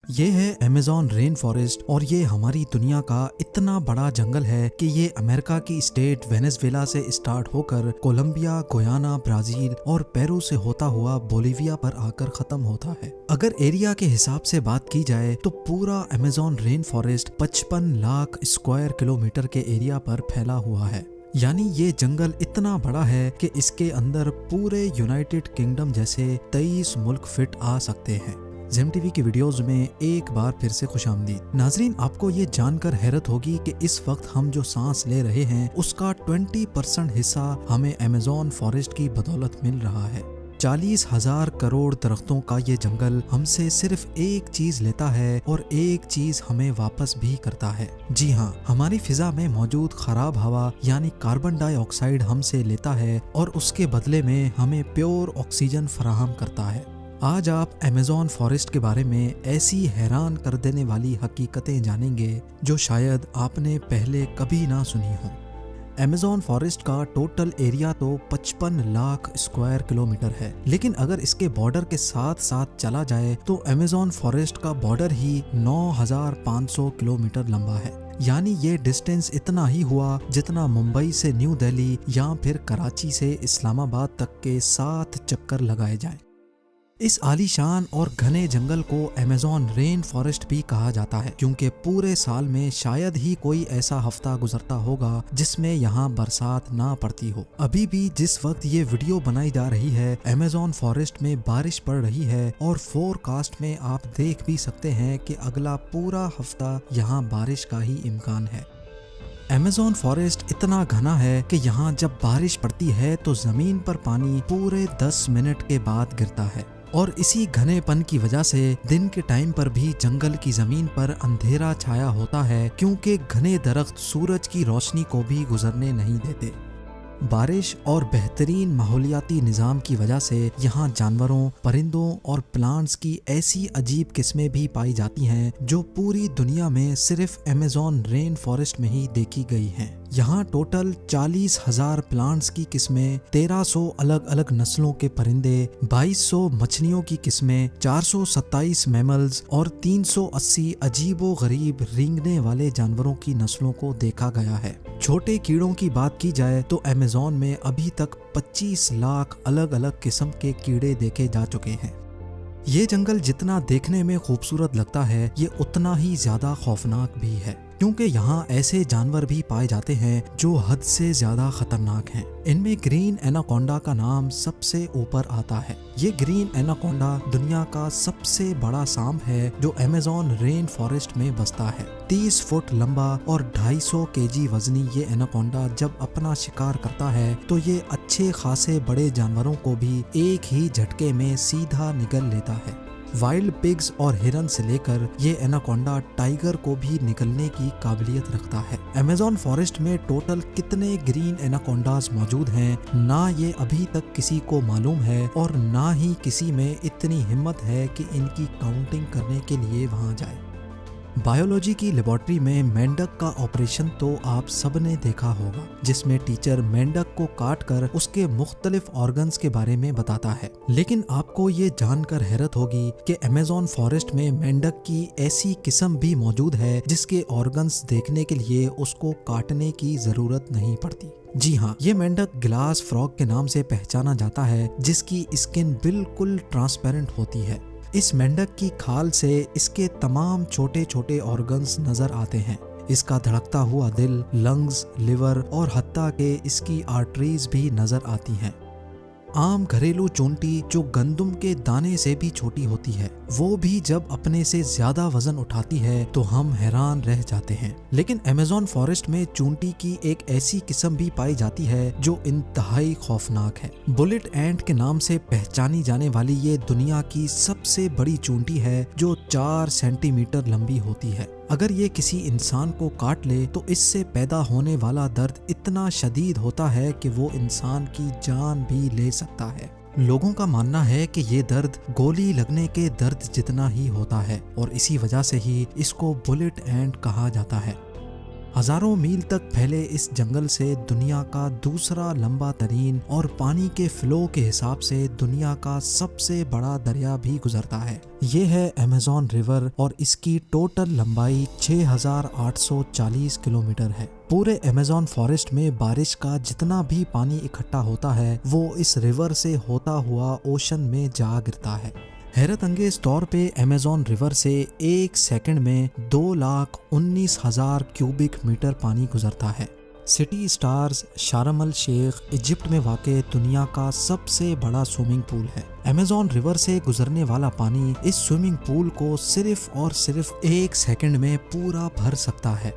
ये है Amazon rain forest और ये हमारी दुनिया का इतना बड़ा जंगल है कि ये अमेरिका की स्टेट वेनेजुएला से स्टार्ट होकर कोलंबिया, गुयाना, ब्राजील और पेरू से होता हुआ बोलिविया पर आकर खत्म होता है। अगर एरिया के हिसाब से बात की जाए तो पूरा Amazon rain forest 55 lakh square kilometre के एरिया पर फैला हुआ है। यानी ये जंगल इतना बड़ा है कि इसके अंदर पूरे यूनाइटेड किंगडम जैसे 23 मुल्क फिट आ सकते हैं। जेम टीवी की वीडियोस में एक बार फिर से खुशामदीद। नाजरीन, आपको ये जानकर हैरत होगी कि इस वक्त हम जो सांस ले रहे हैं उसका 20% हिस्सा हमें अमेज़न फॉरेस्ट की बदौलत मिल रहा है। 40,000 करोड़ दरख्तों का ये जंगल हमसे सिर्फ एक चीज लेता है और एक चीज हमें वापस भी करता है। जी हाँ, हमारी फिजा में मौजूद खराब हवा यानी कार्बन डाइऑक्साइड हमसे लेता है और उसके बदले में हमें प्योर ऑक्सीजन फराहम करता है। आज आप अमेज़न फॉरेस्ट के बारे में ऐसी हैरान कर देने वाली हकीकतें जानेंगे जो शायद आपने पहले कभी ना सुनी हो। अमेज़न फॉरेस्ट का टोटल एरिया तो 55 लाख स्क्वायर किलोमीटर है, लेकिन अगर इसके बॉर्डर के साथ साथ चला जाए तो अमेज़न फॉरेस्ट का बॉर्डर ही 9,500 किलोमीटर लंबा है। यानी ये डिस्टेंस इतना ही हुआ जितना मुंबई से न्यू दिल्ली या फिर कराची से इस्लामाबाद तक के 7 चक्कर लगाए जाएं। इस आलीशान और घने जंगल को अमेज़न रेन फॉरेस्ट भी कहा जाता है क्योंकि पूरे साल में शायद ही कोई ऐसा हफ्ता गुजरता होगा जिसमें यहाँ बरसात ना पड़ती हो। अभी भी जिस वक्त ये वीडियो बनाई जा रही है अमेज़न फॉरेस्ट में बारिश पड़ रही है और फोरकास्ट में आप देख भी सकते हैं कि अगला पूरा हफ्ता यहाँ बारिश का ही इम्कान है। अमेज़न फॉरेस्ट इतना घना है कि यहाँ जब बारिश पड़ती है तो जमीन पर पानी पूरे 10 मिनट के बाद गिरता है और इसी घनेपन की वजह से दिन के टाइम पर भी जंगल की जमीन पर अंधेरा छाया होता है क्योंकि घने दरख्त सूरज की रोशनी को भी गुजरने नहीं देते। बारिश और बेहतरीन माहौलियाती निज़ाम की वजह से यहाँ जानवरों, परिंदों और प्लांट्स की ऐसी अजीब किस्में भी पाई जाती हैं जो पूरी दुनिया में सिर्फ अमेज़न रेन फॉरेस्ट में ही देखी गई हैं। यहाँ टोटल 40,000 प्लांट्स की किस्में, 1300 अलग अलग नस्लों के परिंदे, 2200 मछलियों की किस्में, 427 मैमल्स और 380 अजीबो गरीब रेंगने वाले जानवरों की नस्लों को देखा गया है। छोटे कीड़ों की बात की जाए तो अमेज़न में अभी तक 25 लाख अलग अलग किस्म के कीड़े देखे जा चुके हैं। ये जंगल जितना देखने में खूबसूरत लगता है ये उतना ही ज्यादा खौफनाक भी है क्योंकि यहाँ ऐसे जानवर भी पाए जाते हैं जो हद से ज्यादा खतरनाक हैं। इनमें ग्रीन एनाकोंडा का नाम सबसे ऊपर आता है। ये ग्रीन एनाकोंडा दुनिया का सबसे बड़ा सांप है जो अमेज़न रेन फॉरेस्ट में बसता है। 30 फुट लंबा और 250 केजी वजनी ये एनाकोंडा जब अपना शिकार करता है तो ये अच्छे खासे बड़े जानवरों को भी एक ही झटके में सीधा निगल लेता है। वाइल्ड पिग्स और हिरन से लेकर ये एनाकोंडा टाइगर को भी निगलने की काबिलियत रखता है। अमेज़न फॉरेस्ट में टोटल कितने ग्रीन एनाकोंडास मौजूद हैं ना ये अभी तक किसी को मालूम है और ना ही किसी में इतनी हिम्मत है कि इनकी काउंटिंग करने के लिए वहां जाए। बायोलॉजी की लेबोरेटरी में मेंढक का ऑपरेशन तो आप सबने देखा होगा जिसमें टीचर मेंढक को काट कर उसके मुख्तलिफ ऑर्गन्स के बारे में बताता है। लेकिन आपको ये जानकर हैरत होगी कि अमेज़न फॉरेस्ट में मेंढक की ऐसी किस्म भी मौजूद है जिसके ऑर्गन्स देखने के लिए उसको काटने की जरूरत नहीं पड़ती। जी हाँ, ये मेंढक ग्लास फ्रॉग के नाम से पहचाना जाता है जिसकी स्किन बिल्कुल ट्रांसपेरेंट होती है। इस मेंढक की खाल से इसके तमाम छोटे छोटे ऑर्गन्स नजर आते हैं। इसका धड़कता हुआ दिल, लंग्स, लिवर और हत्ता के इसकी आर्टरीज भी नजर आती हैं। आम घरेलू चूंटी जो गंदुम के दाने से भी छोटी होती है वो भी जब अपने से ज्यादा वजन उठाती है तो हम हैरान रह जाते हैं। लेकिन अमेज़न फॉरेस्ट में चूंटी की एक ऐसी किस्म भी पाई जाती है जो इंतहाई खौफनाक है। बुलेट एंट के नाम से पहचानी जाने वाली ये दुनिया की सबसे बड़ी चूंटी है जो 4 सेंटीमीटर लंबी होती है। अगर ये किसी इंसान को काट ले तो इससे पैदा होने वाला दर्द इतना शदीद होता है कि वो इंसान की जान भी ले सकता है। लोगों का मानना है कि ये दर्द गोली लगने के दर्द जितना ही होता है और इसी वजह से ही इसको बुलेट एंट कहा जाता है। हजारों मील तक फैले इस जंगल से दुनिया का दूसरा लंबा तरीन और पानी के फ्लो के हिसाब से दुनिया का सबसे बड़ा दरिया भी गुजरता है। ये है अमेज़न रिवर और इसकी टोटल लंबाई 6840 किलोमीटर है। पूरे अमेज़न फॉरेस्ट में बारिश का जितना भी पानी इकट्ठा होता है वो इस रिवर से होता हुआ ओशन में जा गिरता है। हैरत अंगेज तौर पे अमेज़न रिवर से एक सेकंड में 2,19,000 क्यूबिक मीटर पानी गुजरता है। सिटी स्टार्स शार्म अल शेख इजिप्ट में वाक़ दुनिया का सबसे बड़ा स्विमिंग पूल है। अमेज़न रिवर से गुजरने वाला पानी इस स्विमिंग पूल को सिर्फ और सिर्फ एक सेकंड में पूरा भर सकता है।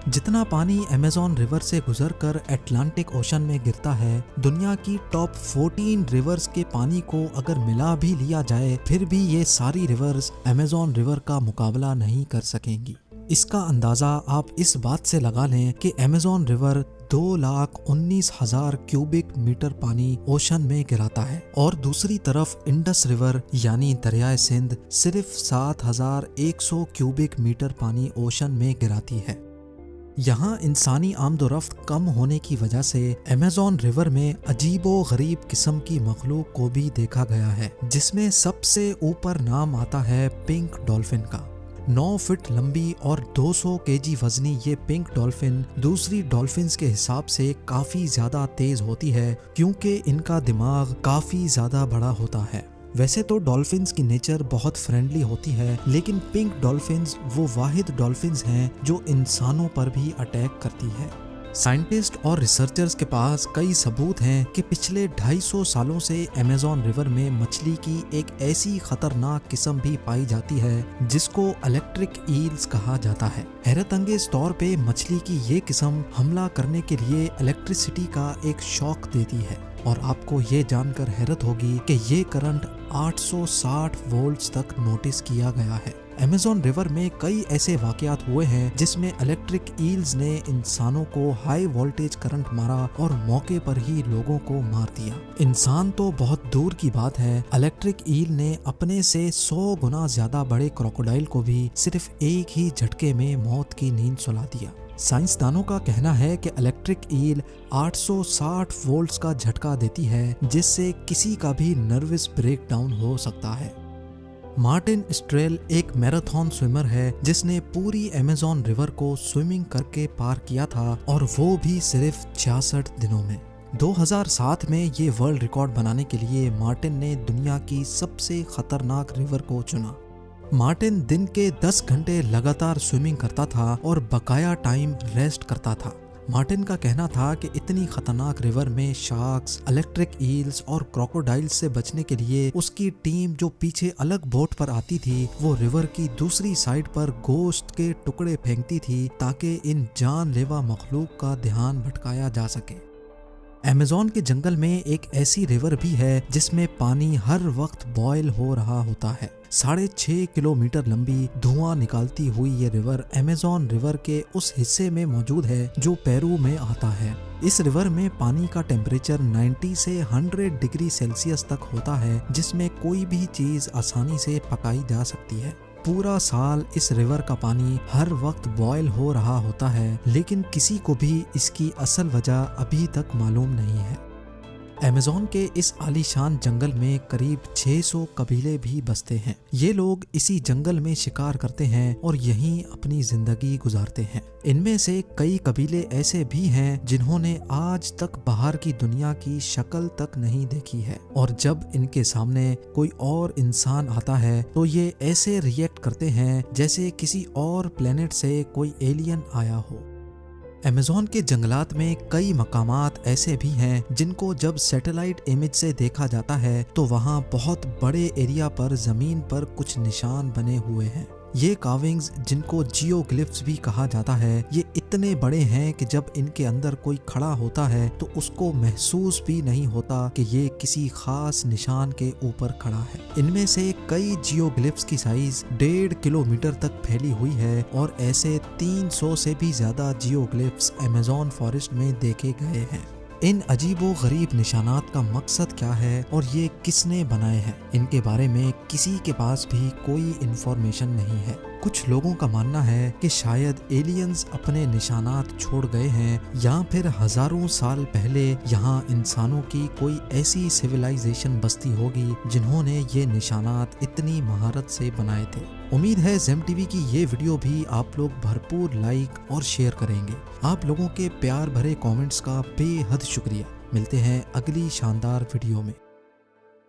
जितना पानी अमेज़न रिवर से गुजरकर अटलांटिक ओशन में गिरता है, दुनिया की टॉप 14 रिवर्स के पानी को अगर मिला भी लिया जाए फिर भी ये सारी रिवर्स अमेज़न रिवर का मुकाबला नहीं कर सकेंगी। इसका अंदाज़ा आप इस बात से लगा लें कि अमेज़न रिवर 2,19,000 क्यूबिक मीटर पानी ओशन में गिराता है और दूसरी तरफ इंडस रिवर यानी दरियाए सिंध सिर्फ 7,100 क्यूबिक मीटर पानी ओशन में गिराती है। यहाँ इंसानी आमदोरफ्त कम होने की वजह से अमेज़न रिवर में अजीबो गरीब किस्म की मखलूक को भी देखा गया है, जिसमें सबसे ऊपर नाम आता है पिंक डॉल्फिन का। 9 फीट लंबी और 200 केजी वजनी ये पिंक डॉल्फिन दूसरी डॉल्फिन्स के हिसाब से काफी ज्यादा तेज होती है क्योंकि इनका दिमाग काफी ज्यादा बड़ा होता है। वैसे तो डॉल्फिन्स की नेचर बहुत फ्रेंडली होती है, लेकिन पिंक डॉल्फिन्स वो वाहिद डॉल्फिन्स हैं जो इंसानों पर भी अटैक करती है। साइंटिस्ट और रिसर्चर्स के पास कई सबूत हैं कि पिछले 250 सालों से अमेज़न रिवर में मछली की एक ऐसी खतरनाक किस्म भी पाई जाती है जिसको इलेक्ट्रिक ईल्स कहा जाता है। हैरत अंगेज तौर पे मछली की ये किस्म हमला करने के लिए इलेक्ट्रिसिटी का एक शॉक देती है और आपको ये जानकर हैरत होगी कि ये करंट 860 वोल्ट्स तक नोटिस किया गया है। अमेज़न रिवर में कई ऐसे वाकयात हुए हैं जिसमें इलेक्ट्रिक ईल्स ने इंसानों को हाई वोल्टेज करंट मारा और मौके पर ही लोगों को मार दिया। इंसान तो बहुत दूर की बात है, इलेक्ट्रिक ईल ने अपने से 100 गुना ज्यादा बड़े क्रोकोडाइल को भी सिर्फ एक ही झटके में मौत की नींद सुला दिया। साइंसदानों का कहना है कि इलेक्ट्रिक ईल 860 वोल्ट्स का झटका देती है जिससे किसी का भी नर्वस ब्रेकडाउन हो सकता है। मार्टिन स्ट्रेल एक मैराथन स्विमर है जिसने पूरी अमेज़न रिवर को स्विमिंग करके पार किया था और वो भी सिर्फ 66 दिनों में। 2007 में ये वर्ल्ड रिकॉर्ड बनाने के लिए मार्टिन ने दुनिया की सबसे खतरनाक रिवर को चुना। मार्टिन दिन के 10 घंटे लगातार स्विमिंग करता था और बकाया टाइम रेस्ट करता था। मार्टिन का कहना था कि इतनी खतरनाक रिवर में शार्क्स, इलेक्ट्रिक ईल्स और क्रोकोडाइल्स से बचने के लिए उसकी टीम जो पीछे अलग बोट पर आती थी वो रिवर की दूसरी साइड पर गोश्त के टुकड़े फेंकती थी ताकि इन जानलेवा मखलूक का ध्यान भटकाया जा सके। अमेज़न के जंगल में एक ऐसी रिवर भी है जिसमें पानी हर वक्त बॉयल हो रहा होता है। 6.5 किलोमीटर लंबी धुआं निकालती हुई ये रिवर अमेज़न रिवर के उस हिस्से में मौजूद है जो पेरू में आता है। इस रिवर में पानी का टेम्परेचर 90 से 100 डिग्री सेल्सियस तक होता है जिसमें कोई भी चीज आसानी से पकाई जा सकती है। पूरा साल इस रिवर का पानी हर वक्त बॉयल हो रहा होता है, लेकिन किसी को भी इसकी असल वजह अभी तक मालूम नहीं है। अमेज़न के इस आलीशान जंगल में करीब 600 कबीले भी बसते हैं। ये लोग इसी जंगल में शिकार करते हैं और यहीं अपनी जिंदगी गुजारते हैं। इनमें से कई कबीले ऐसे भी हैं जिन्होंने आज तक बाहर की दुनिया की शक्ल तक नहीं देखी है और जब इनके सामने कोई और इंसान आता है तो ये ऐसे रिएक्ट करते हैं जैसे किसी और प्लेनेट से कोई एलियन आया हो। अमेज़न के जंगलात में कई मकामात ऐसे भी हैं जिनको जब सैटेलाइट इमेज से देखा जाता है तो वहाँ बहुत बड़े एरिया पर जमीन पर कुछ निशान बने हुए हैं। ये कार्विंग्स जिनको जियोग्लिफ्स भी कहा जाता है, ये इतने बड़े हैं कि जब इनके अंदर कोई खड़ा होता है तो उसको महसूस भी नहीं होता कि ये किसी खास निशान के ऊपर खड़ा है। इनमें से कई जियोग्लिफ्स की साइज 1.5 किलोमीटर तक फैली हुई है और ऐसे 300 से भी ज्यादा जियोग्लिफ्स अमेज़न फॉरेस्ट में देखे गए हैं। इन अजीबो गरीब निशानात का मकसद क्या है और ये किसने बनाए हैं, इनके बारे में किसी के पास भी कोई इन्फॉर्मेशन नहीं है। कुछ लोगों का मानना है कि शायद एलियंस अपने निशानात छोड़ गए हैं या फिर हजारों साल पहले यहाँ इंसानों की कोई ऐसी सिविलाइजेशन बस्ती होगी जिन्होंने ये निशानात इतनी महारत से बनाए थे। उम्मीद है जेम टीवी की ये वीडियो भी आप लोग भरपूर लाइक और शेयर करेंगे। आप लोगों के प्यार भरे कमेंट्स का बेहद शुक्रिया। मिलते हैं अगली शानदार वीडियो में।